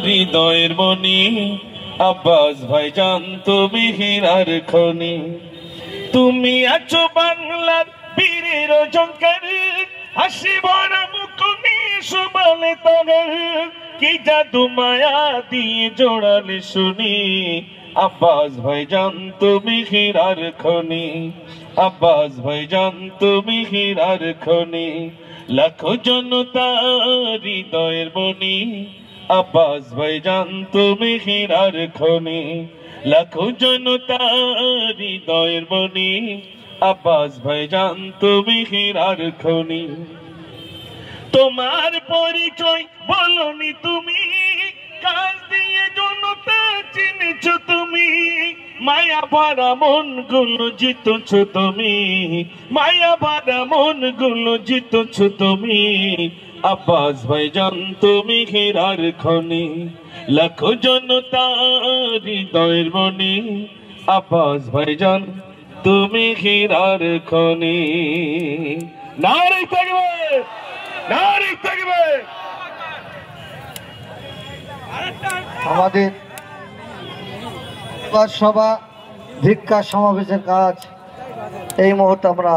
হৃদয়ের মনি আব্বাস ভাইজান তুমি হীরার খনি। তুমি আছো বাংলার বীরের ঝংকার, হাসি ভরা মুখ নিয়ে শোভালে তগর, কি জাদু মায়া দিয়ে জোড়ালে শুনি। আব্বাস ভাইজান তুমি হীরার খনি, আব্বাস ভাইজান তুমি হীরার খনি। লাখো জনতা হৃদয়ের মনি আব্বাস ভাইজান তুমি হীরার খনি। লাখো জনতা হৃদয়ের মনি আব্বাস ভাইজান তুমি হীরার খনি। তোমার পরিচয় বলনি তুমি, কাজ দিয়ে জনতা চিনেছো তুমি। মায়া ভরা মন গুলো জিতেছো তুমি, মায়া ভরা মন গুলো জিতেছো তুমি। আব্বাস ভাইজান তুমি হীরার খনি। লাখো জনতা হৃদয়ের মনি আব্বাস ভাইজান তুমি হীরার খনি। নারে তাকবীর, নারে তাকবীর। আমাদের সভা ভিক্ষা সমাবেশের কাজ এই মুহূর্তে আমরা